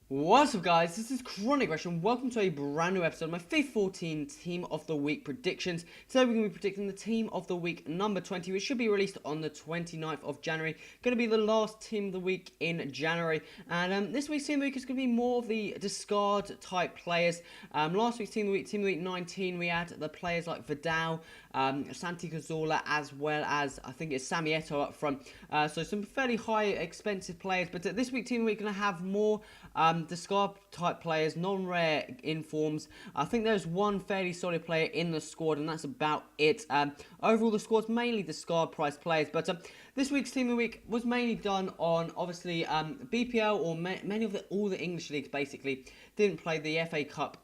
What's up guys, this is Chronic Rush and welcome to a brand new episode of my FIFA 14 Team of the Week predictions. Today we're going to be predicting the Team of the Week number 20, which should be released on the 29th of January. Going to be the last Team of the Week in January. And this week's Team of the Week is going to be more of the discard type players. Last week's Team of the Week 19, we had the players like Vidal, Santi Cazorla, as well as I think it's Sammy Eto'o up front. So some fairly high expensive players. But this week Team of the Week going to have more discard type players, non-rare informs. I think there's one fairly solid player in the squad, and that's about it. Overall, the squad's mainly discard price players, but this week's Team of the Week was mainly done on obviously BPL or many of all the English leagues basically didn't play the FA Cup.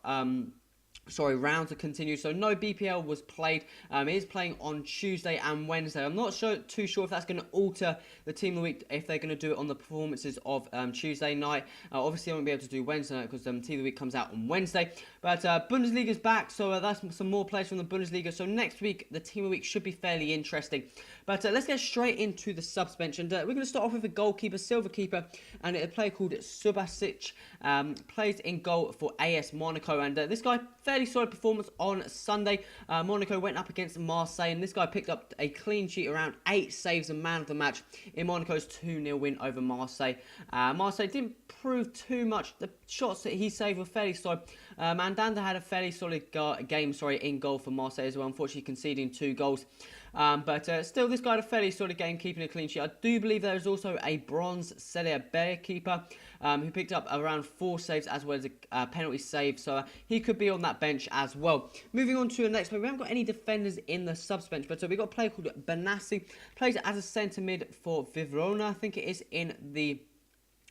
Round to continue, so no BPL was played. It is playing on Tuesday and Wednesday. I'm not too sure if that's going to alter the Team of the Week, if they're going to do it on the performances of Tuesday night. Obviously, I won't be able to do Wednesday night because Team of the Week comes out on Wednesday. But Bundesliga's back, so that's some more players from the Bundesliga. So next week, the Team of the Week should be fairly interesting. But let's get straight into the subbench, and we're going to start off with a goalkeeper, silver keeper, and a player called Subasic. Plays in goal for AS Monaco, and this guy fairly solid performance on Sunday. Monaco went up against Marseille, and this guy picked up a clean sheet, around 8 saves, and man of the match in Monaco's 2-0 win over Marseille. Marseille didn't prove too much. The shots that he saved were fairly solid. Mandanda had a fairly solid game in goal for Marseille as well, unfortunately conceding 2 goals. But still, this guy had a fairly solid game, keeping a clean sheet. I do believe there is also a bronze Serie B keeper who picked up around 4 saves as well as a penalty save, so he could be on that bench as well. Moving on to the next player, we haven't got any defenders in the subs bench, but we've got a player called Benassi, plays as a centre mid for Verona, I think it is, in the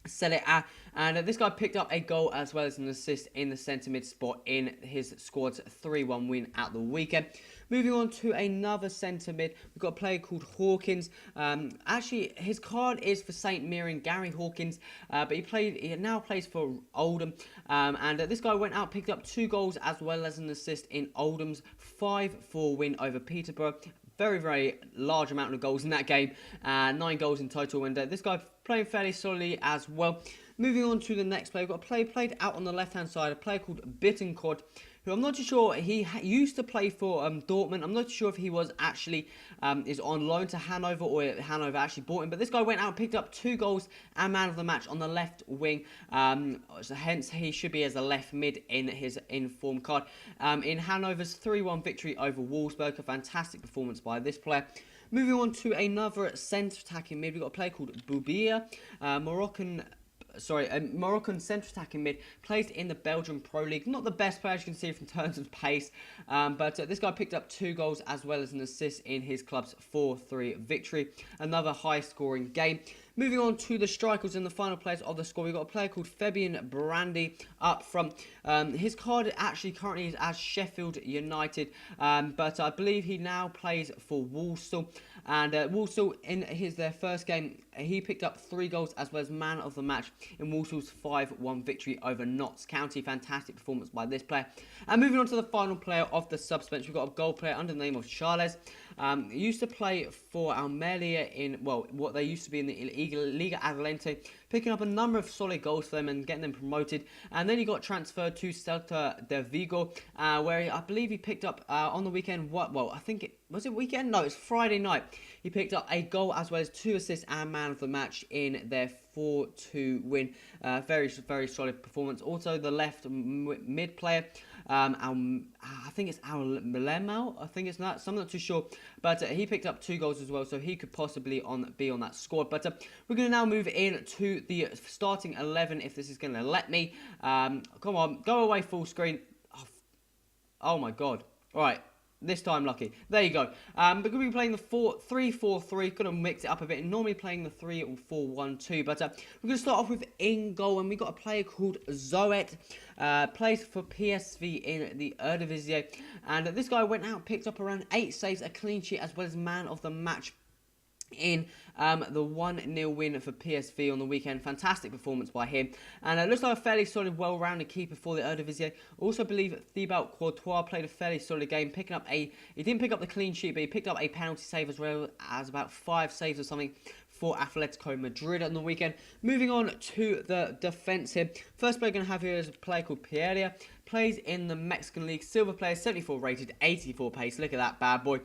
Serie A, and this guy picked up a goal as well as an assist in the centre mid spot in his squad's 3-1 win at the weekend. Moving on to another centre mid, we've got a player called Hawkins. Actually, his card is for St Mirren, Gary Hawkins, but he now plays for Oldham. And this guy went out, picked up 2 goals as well as an assist in Oldham's 5-4 win over Peterborough. Very, very large amount of goals in that game, 9 goals in total, and this guy playing fairly solidly as well. Moving on to the next player, we've got a player played out on the left-hand side, a player called Bittencourt, who I'm not too sure, he used to play for Dortmund. I'm not sure if he was actually is on loan to Hanover or Hanover actually bought him, but this guy went out and picked up 2 goals and man of the match on the left wing, so hence he should be as a left mid in his inform card. In Hanover's 3-1 victory over Wolfsburg, a fantastic performance by this player. Moving on to another centre attacking mid, we've got a player called Boubia, a Moroccan centre attacking mid, plays in the Belgian Pro League. Not the best player, as you can see, from terms of pace, but this guy picked up 2 goals as well as an assist in his club's 4-3 victory. Another high-scoring game. Moving on to the strikers and the final players of the squad, we've got a player called Fabian Brandy up front. His card actually currently is as Sheffield United, but I believe he now plays for Walsall. And Walsall, in their first game, he picked up 3 goals as well as man of the match in Walsall's 5-1 victory over Notts County. Fantastic performance by this player. And moving on to the final player of the subs bench, we've got a goal player under the name of Charles. He used to play for Almeria in, well, what they used to be in the Liga Adelante, picking up a number of solid goals for them and getting them promoted. And then he got transferred to Celta de Vigo, where I believe he picked up on the weekend, I think was it weekend? No, it's Friday night. He picked up a goal as well as 2 assists and man of the match in their 4-2 win. Very, very solid performance. Also, the left mid player, I think it's Al-Malemo, I think it's not, so I'm not too sure, but he picked up 2 goals as well, so he could possibly be on that squad. But we're going to now move in to the starting 11, if this is going to let me. Come on, go away full screen. Oh my god. Alright. This time lucky. There you go. We're going to be playing the 3-4-3. Going to mix it up a bit. Normally playing the 3-4-1-2. But we're going to start off with in goal. And we've got a player called Zoet. Plays for PSV in the Eredivisie. And this guy went out, picked up around 8 saves, a clean sheet, as well as man of the match in the 1-0 win for PSV on the weekend. Fantastic performance by him, and it looks like a fairly solid, well-rounded keeper for the Eredivisie. Also believe Thibaut Courtois played a fairly solid game, picking up he didn't pick up the clean sheet, but he picked up a penalty save as well as about 5 saves or something for Atletico Madrid on the weekend. Moving on to the defence here. First player we're going to have here is a player called Pierre. Plays in the Mexican League. Silver player, 74 rated, 84 pace. Look at that bad boy.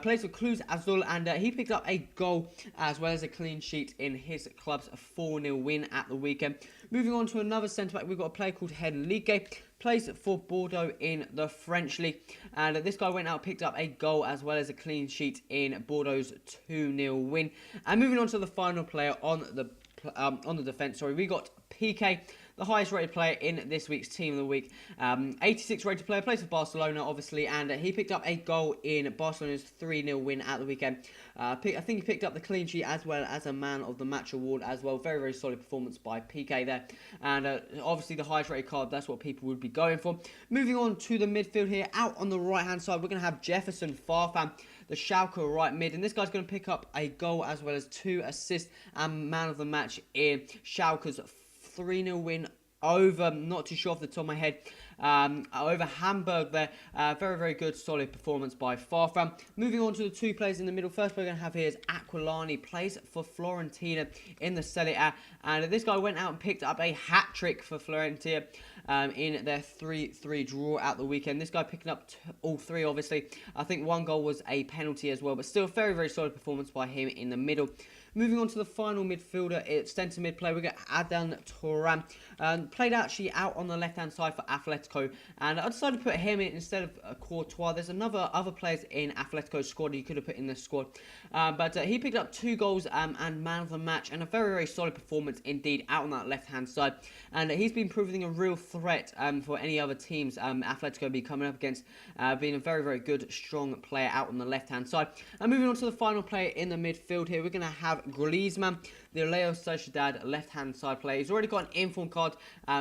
Plays for Cruz Azul, and he picked up a goal as well as a clean sheet in his club's 4-0 win at the weekend. Moving on to another centre-back, we've got a player called Henrique. Plays for Bordeaux in the French League, and this guy went out, picked up a goal as well as a clean sheet in Bordeaux's 2-0 win. And moving on to the final player on the defence, we got PK, the highest rated player in this week's Team of the Week. 86 rated player, plays for Barcelona, obviously, and he picked up a goal in Barcelona's 3-0 win at the weekend. I think he picked up the clean sheet as well as a Man of the Match award as well. Very, very solid performance by PK there. And obviously the highest rated card, that's what people would be going for. Moving on to the midfield here, out on the right-hand side, we're going to have Jefferson Farfan, the Schalke right mid, and this guy's going to pick up a goal as well as 2 assists and Man of the Match in Schalke's 3-0 win over, not too sure off the top of my head, over Hamburg there. Very, very good, solid performance by Farfan. Moving on to the 2 players in the middle. First player we're going to have here is Aquilani, plays for Fiorentina in the Serie A, and this guy went out and picked up a hat-trick for Fiorentina in their 3-3 draw at the weekend. This guy picking up all 3, obviously. I think 1 goal was a penalty as well, but still very, very solid performance by him in the middle. Moving on to the final midfielder, it's centre mid player. We got Adan Turan, played actually out on the left-hand side for Atletico, and I decided to put him in instead of Courtois. There's other players in Atletico's squad you could have put in the squad, but he picked up 2 goals and Man of the Match, and a very, very solid performance indeed out on that left-hand side. And he's been proving a real threat for any other teams Atletico be coming up against, being a very, very good, strong player out on the left-hand side. And moving on to the final player in the midfield here, we're going to have Griezmann, the Real Sociedad left-hand side player. He's already got an inform card,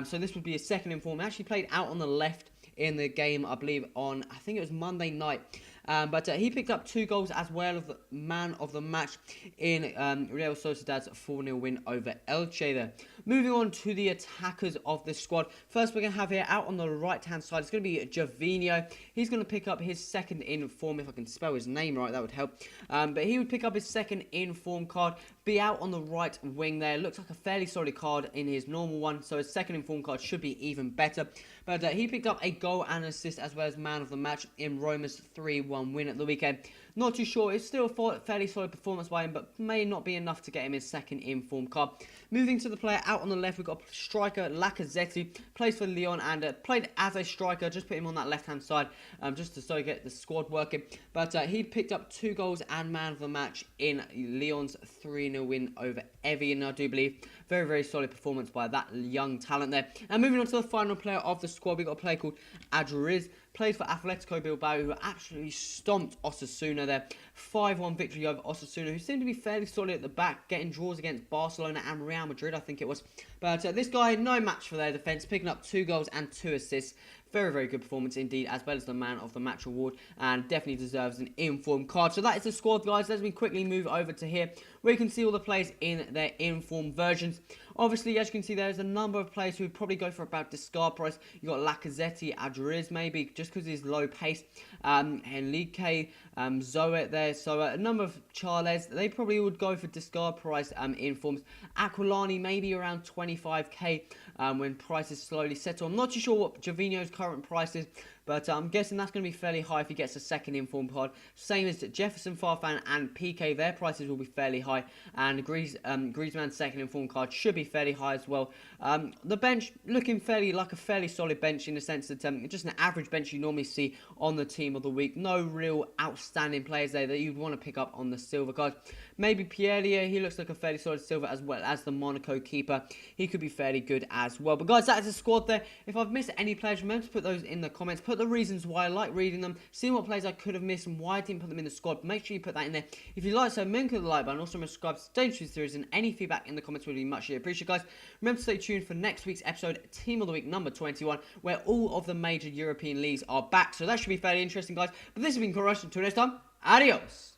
so this would be his second inform. He actually played out on the left in the game, I believe, on, I think it was Monday night. But he picked up 2 goals as well as the Man of the Match in Real Sociedad's 4-0 win over Elche there. Moving on to the attackers of this squad. First, we're going to have here out on the right-hand side, it's going to be Gervinho. He's going to pick up his second inform, if I can spell his name right, that would help. But he would pick up his second inform card, be out on the right wing there. Looks like a fairly solid card in his normal one, so his second inform card should be even better. But he picked up a goal and assist as well as Man of the Match in Roma's 3-1 win at the weekend. Not too sure, it's still a fairly solid performance by him, but may not be enough to get him his second inform card. Moving to the player out on the left, we've got striker Lacazette, plays for Lyon and played as a striker. Just put him on that left-hand side just to so get the squad working. But he picked up 2 goals and Man of the Match in Lyon's 3-0 win over Evian, I do believe. Very, very solid performance by that young talent there. And moving on to the final player of the squad, we've got a player called Adriz, plays for Atletico Bilbao, who absolutely stomped Osasuna there. 5-1 victory over Osasuna, who seemed to be fairly solid at the back, getting draws against Barcelona and Real Madrid, I think it was. But this guy, no match for their defence, picking up 2 goals and 2 assists. Very, very good performance indeed, as well as the Man of the Match award, and definitely deserves an inform card. So that is the squad, guys. Let me quickly move over to here, where you can see all the players in their inform versions. Obviously, as you can see, there's a number of players who would probably go for about discard price. You got Lacazette, Adriz maybe, just because he's low pace. Henrique, Zoe there. So a number of Charles, they probably would go for discard price informs. Aquilani maybe around 25k when prices slowly settle. I'm not too sure what Gervinho's current price is, but I'm guessing that's going to be fairly high if he gets a second inform card. Same as Jefferson Farfan and PK, their prices will be fairly high, and Griezmann's second inform card should be fairly high as well. The bench looking fairly solid bench in the sense that just an average bench you normally see on the Team of the Week. No real outstanding players there that you'd want to pick up on the silver card. Maybe Pierre, he looks like a fairly solid silver, as well as the Monaco keeper. He could be fairly good as well. But guys, that is the squad there. If I've missed any players, remember to put those in the comments. Put the reasons why I like reading them, seeing what players I could have missed and why I didn't put them in the squad. Make sure you put that in there. If you like so, remember to click the like button. Also subscribe to Stage 2 series, and any feedback in the comments would be much appreciated, guys. Remember to stay tuned for next week's episode, Team of the Week number 21, where all of the major European leagues are back. So that should be fairly interesting, guys. But this has been Crush. Until next time, adios.